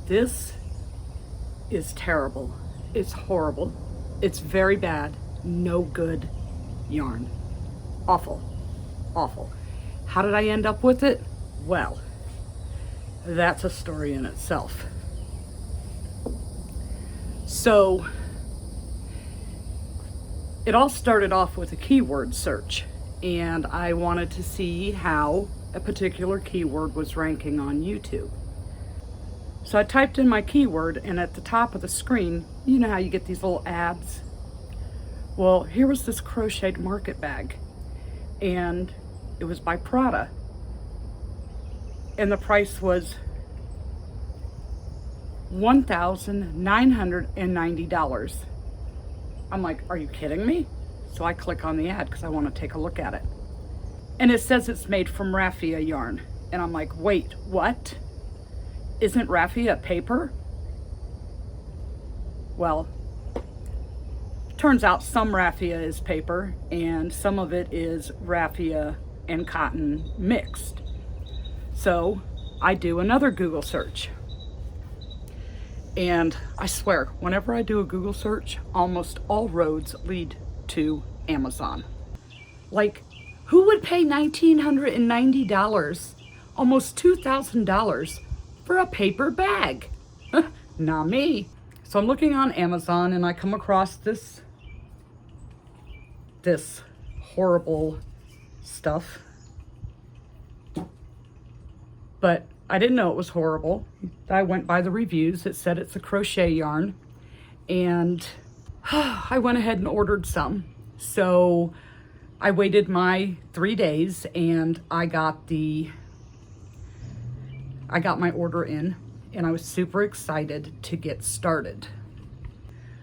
This is terrible. It's horrible. It's very bad. No good yarn. Awful. Awful. How did I end up with it? Well, that's a story in itself. So, it all started off with a keyword search, and I wanted to see how a particular keyword was ranking on YouTube. So I typed in my keyword, and at the top of the screen, you know how you get these little ads? Well, here was this crocheted market bag, and it was by Prada, and the price was $1,990. I'm like, are you kidding me? So I click on the ad because I want to take a look at it. And it says it's made from raffia yarn. And I'm like, wait, what? Isn't raffia paper? Well, turns out some raffia is paper and some of it is raffia and cotton mixed. So I do another Google search. And I swear, whenever I do a Google search, almost all roads lead to Amazon. Like, who would pay $1,990, almost $2,000 for a paper bag? Not me. So I'm looking on Amazon and I come across this horrible stuff. But I didn't know it was horrible. I went by the reviews. It said it's a crochet yarn. And I went ahead and ordered some. So I waited my 3 days and I got my order in, and I was super excited to get started.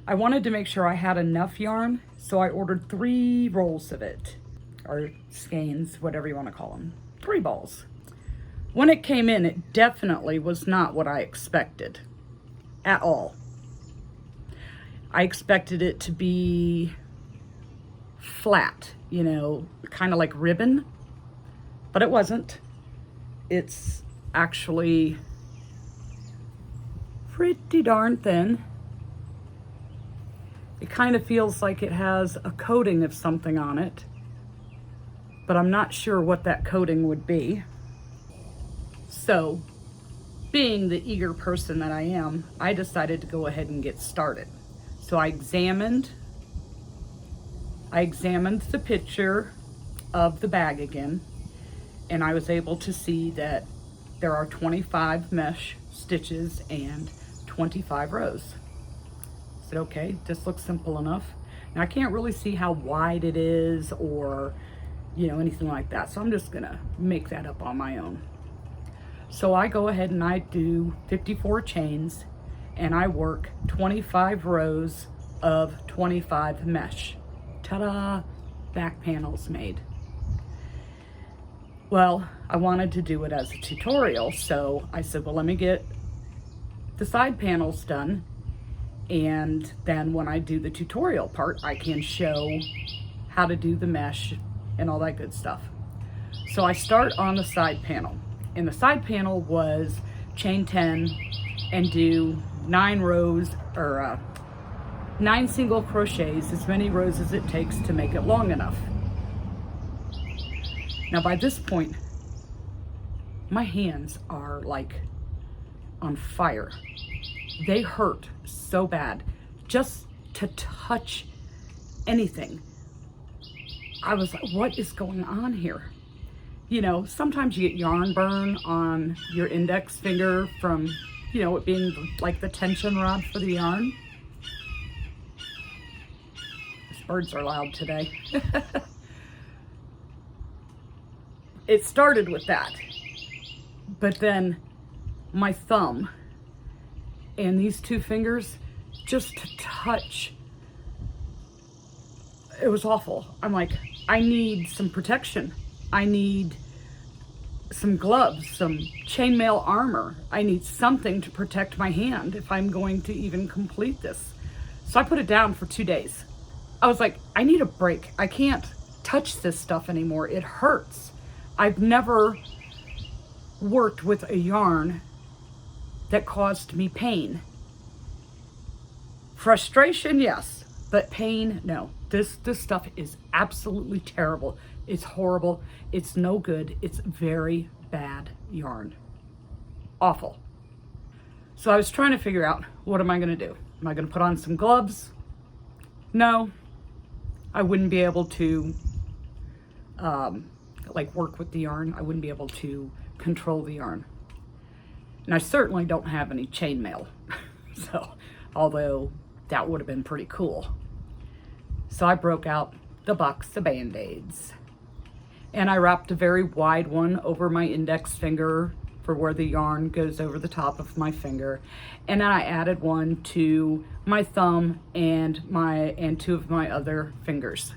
I wanted to make sure I had enough yarn, so I ordered 3 rolls of it, or skeins, whatever you want to call them, 3 balls. When it came in, it definitely was not what I expected at all. I expected it to be flat, you know, kind of like ribbon, but it wasn't. It's actually pretty darn thin. It kind of feels like it has a coating of something on it, but I'm not sure what that coating would be. So, being the eager person that I am, I decided to go ahead and get started. So I examined the picture of the bag again, and I was able to see that there are 25 mesh stitches and 25 rows. I said, okay, this looks simple enough. Now I can't really see how wide it is or, you know, anything like that. So I'm just gonna make that up on my own. So I go ahead and I do 54 chains and I work 25 rows of 25 mesh. Ta-da! Back panels made. Well, I wanted to do it as a tutorial, so I said, well, let me get the side panels done, and then when I do the tutorial part, I can show how to do the mesh and all that good stuff. So I start on the side panel, and the side panel was chain 10 and do 9 rows, or 9 single crochets, as many rows as it takes to make it long enough. Now by this point, my hands are like on fire. They hurt so bad just to touch anything. I was like, what is going on here? You know, sometimes you get yarn burn on your index finger from, you know, it being like the tension rod for the yarn. These birds are loud today. It started with that, but then my thumb and these 2 fingers, just to touch, it was awful. I'm like, I need some protection. I need some gloves, some chainmail armor. I need something to protect my hand if I'm going to even complete this. So I put it down for 2 days. I was like, I need a break. I can't touch this stuff anymore. It hurts. I've never worked with a yarn that caused me pain. Frustration, yes, but pain, no. This stuff is absolutely terrible. It's horrible. It's no good. It's very bad yarn. Awful. So I was trying to figure out, what am I going to do? Am I going to put on some gloves? No, I wouldn't be able to like work with the yarn. I wouldn't be able to control the yarn. And I certainly don't have any chainmail. So, although that would have been pretty cool. So I broke out the box of Band-Aids. And I wrapped a very wide one over my index finger for where the yarn goes over the top of my finger. And then I added one to my thumb and two of my other fingers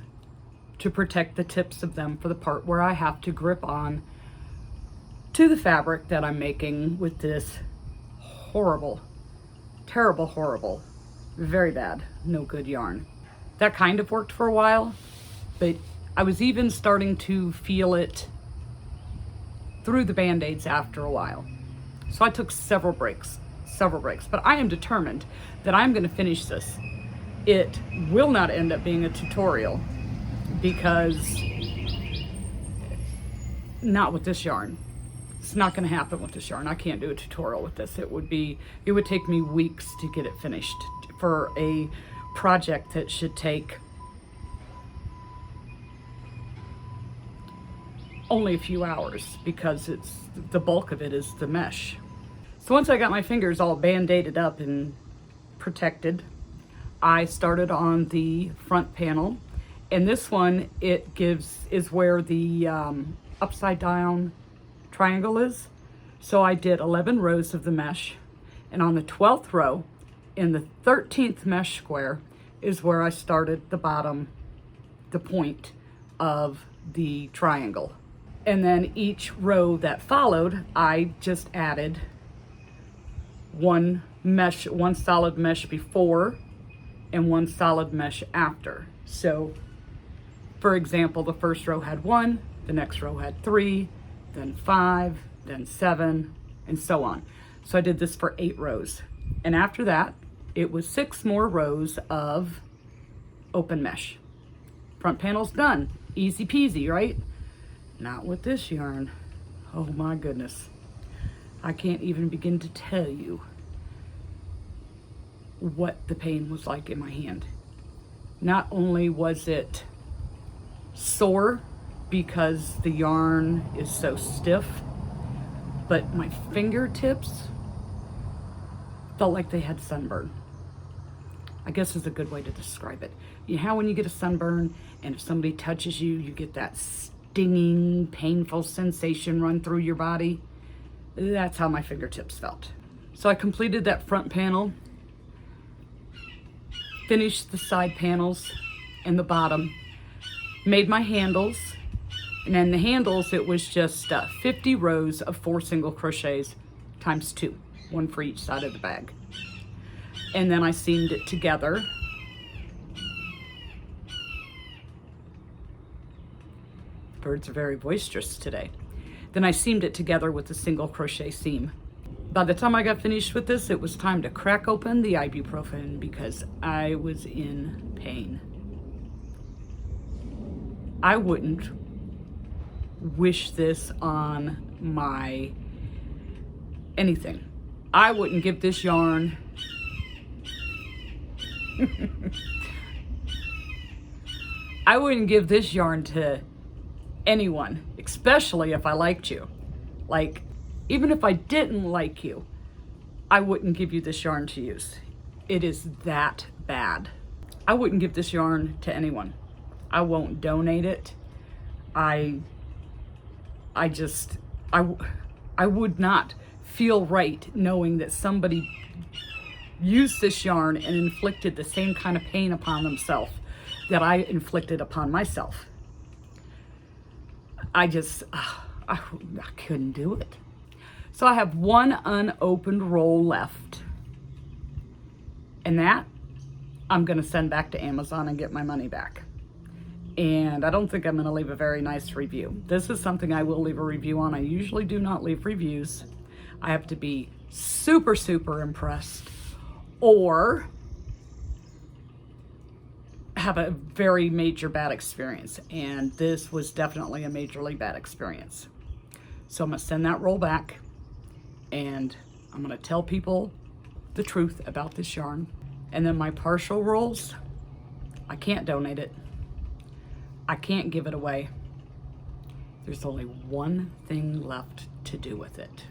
to protect the tips of them for the part where I have to grip on to the fabric that I'm making with this horrible, terrible, horrible, very bad, no good yarn. That kind of worked for a while, but I was even starting to feel it through the Band-Aids after a while. So I took several breaks, but I am determined that I'm going to finish this. It will not end up being a tutorial because not with this yarn. It's not going to happen with this yarn. I can't do a tutorial with this. It would take me weeks to get it finished for a project that should take only a few hours because the bulk of it is the mesh. So once I got my fingers all band-aided up and protected, I started on the front panel, and this one is where the upside down triangle is. So I did 11 rows of the mesh, and on the 12th row in the 13th mesh square is where I started the point of the triangle. And then each row that followed, I just added one solid mesh before and one solid mesh after. So for example, the first row had 1, the next row had 3, then 5, then 7, and so on. So I did this for 8 rows. And after that, it was 6 more rows of open mesh. Front panel's done. Easy peasy, right? Not with this yarn. Oh my goodness. I can't even begin to tell you what the pain was like in my hand. Not only was it sore because the yarn is so stiff, but my fingertips felt like they had sunburn. I guess is a good way to describe it. You know how when you get a sunburn and if somebody touches you, you get that stinging, painful sensation run through your body? That's how my fingertips felt. So I completed that front panel, finished the side panels and the bottom, made my handles, and then the handles, it was just 50 rows of 4 single crochets times 2, one for each side of the bag. And then I seamed it together. Birds are very boisterous today. Then I seamed it together with a single crochet seam. By the time I got finished with this, it was time to crack open the ibuprofen because I was in pain. I wouldn't wish this on my anything. I wouldn't give this yarn I wouldn't give this yarn to anyone, especially if I liked you. Like, even if I didn't like you, I wouldn't give you this yarn to use. It is that bad. I wouldn't give this yarn to anyone. I won't donate it. I would not feel right knowing that somebody used this yarn and inflicted the same kind of pain upon themselves that I inflicted upon myself. I couldn't do it. So I have one unopened roll left, and that I'm gonna send back to Amazon and get my money back. And I don't think I'm gonna leave a very nice review. This is something I will leave a review on. I usually do not leave reviews. I have to be super, super impressed, or have a very major bad experience. And this was definitely a majorly bad experience. So I'm gonna send that roll back, and I'm gonna tell people the truth about this yarn. And then my partial rolls, I can't donate it. I can't give it away. There's only one thing left to do with it.